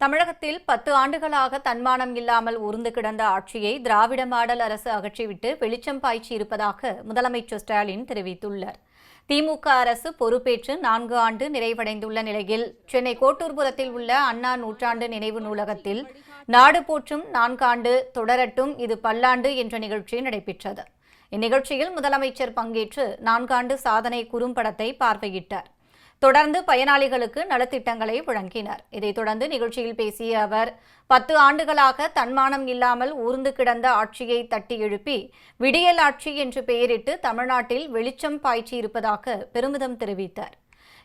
தமிழகத்தில் 10 ஆண்டுகளாக தன்மானம் இல்லாமல் உருந்து கிடந்த ஆட்சியை திராவிட மாடல் அரசு அகற்றிவிட்டு வெளிச்சம் பாய்ச்சி இருப்பதாக முதலமைச்சர் ஸ்டாலின் தெரிவித்துள்ளார். திமுக அரசு பொறுப்பேற்று 4 ஆண்டு நிறைவடைந்துள்ள நிலையில் சென்னை கோட்டூர்புரத்தில் உள்ள அண்ணா நூற்றாண்டு நினைவு நூலகத்தில் நாடு போற்றும் 4 ஆண்டு தொடரட்டும் இது பல்லாண்டு என்ற நிகழ்ச்சி நடைபெற்றது. இந்நிகழ்ச்சியில் முதலமைச்சர் பங்கேற்று 4 ஆண்டு சாதனை குறும்படத்தை பார்வையிட்டார். தொடர்ந்து பயனாளிகளுக்கு நலத்திட்டங்களை வழங்கினார். இதைத் தொடர்ந்து நிகழ்ச்சியில் பேசிய அவர் 10 ஆண்டுகளாக தன்மானம் இல்லாமல் ஊர்ந்து கிடந்த ஆட்சியை தட்டி எழுப்பி விடியல் ஆட்சி என்று பெயரிட்டு தமிழ்நாட்டில் வெளிச்சம் பாய்ச்சி இருப்பதாக பெருமிதம் தெரிவித்தார்.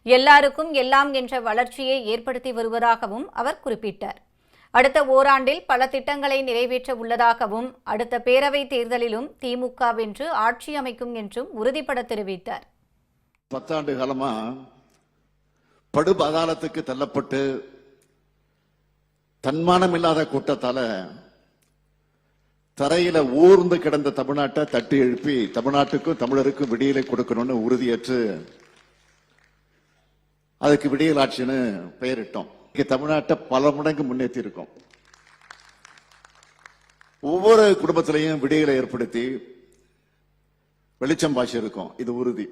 எல்லாருக்கும் எல்லாம் என்ற வளர்ச்சியை ஏற்படுத்தி வருவதாகவும் அவர் குறிப்பிட்டார். அடுத்த ஓராண்டில் பல திட்டங்களை நிறைவேற்ற உள்ளதாகவும் அடுத்த பேரவைத் தேர்தலிலும் திமுக வென்று ஆட்சி அமைக்கும் என்றும் உறுதிபட தெரிவித்தார். 10 ஆண்டு காலமா படுபாதாளத்துக்கு தள்ளப்பட்டு தன்மானம் இல்லாத கூட்டத்தால தரையில ஊர்ந்து கிடந்த தமிழ்நாட்டை தட்டி எழுப்பி தமிழ்நாட்டுக்கும் தமிழருக்கும் விடியலை கொடுக்கணும்னு உறுதியேற்று அதுக்கு விடியல் ஆட்சின்னு பெயரிட்டோம். தமிழ்நாட்டை பல மடங்கு முன்னேற்றி இருக்கோம். ஒவ்வொரு குடும்பத்திலையும் விடியலை ஏற்படுத்தி வெளிச்சம் பாய்ச்சி இருக்கும். இது உறுதி.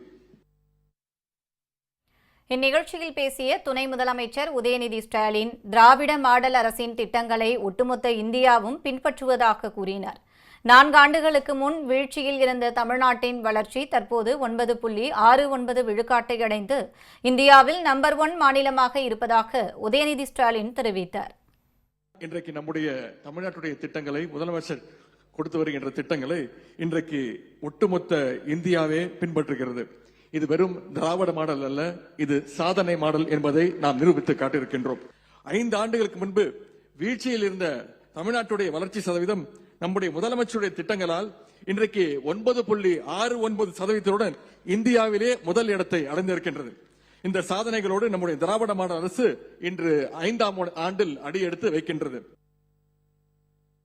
இந்நிகழ்ச்சியில் பேசிய துணை முதலமைச்சர் உதயநிதி ஸ்டாலின் திராவிட மாடல் அரசின் திட்டங்களை ஒட்டுமொத்த இந்தியாவும் பின்பற்றுவதாக கூறினார். 4 ஆண்டுகளுக்கு முன் வீழ்ச்சியில் இருந்த தமிழ்நாட்டின் வளர்ச்சி தற்போது 9.69 விழுக்காட்டை அடைந்து இந்தியாவில் நம்பர் 1 மாநிலமாக இருப்பதாக உதயநிதி ஸ்டாலின் தெரிவித்தார். இன்றைக்கு நம்முடைய தமிழ்நாட்டுடைய திட்டங்களை முதலமைச்சர் கொடுத்து வருகின்ற திட்டங்களை இன்றைக்கு ஒட்டுமொத்த இந்தியாவே பின்பற்றுகிறது. இது வெறும் திராவிட மாடல் அல்ல, இது சாதனை மாடல் என்பதை நாம் நிரூபித்து காட்டியிருக்கின்றோம். 5 ஆண்டுகளுக்கு முன்பு வீழ்ச்சியில் இருந்த தமிழ்நாட்டுடைய வளர்ச்சி சதவீதம் நம்முடைய முதலமைச்சருடைய திட்டங்களால் இன்றைக்கு 9.69% இந்தியாவிலே முதல் இடத்தை அடைந்திருக்கின்றது. இந்த சாதனைகளோடு நம்முடைய திராவிட மாடல் அரசு இன்று 5ஆம் ஆண்டில் அடியெடுத்து வைக்கின்றது.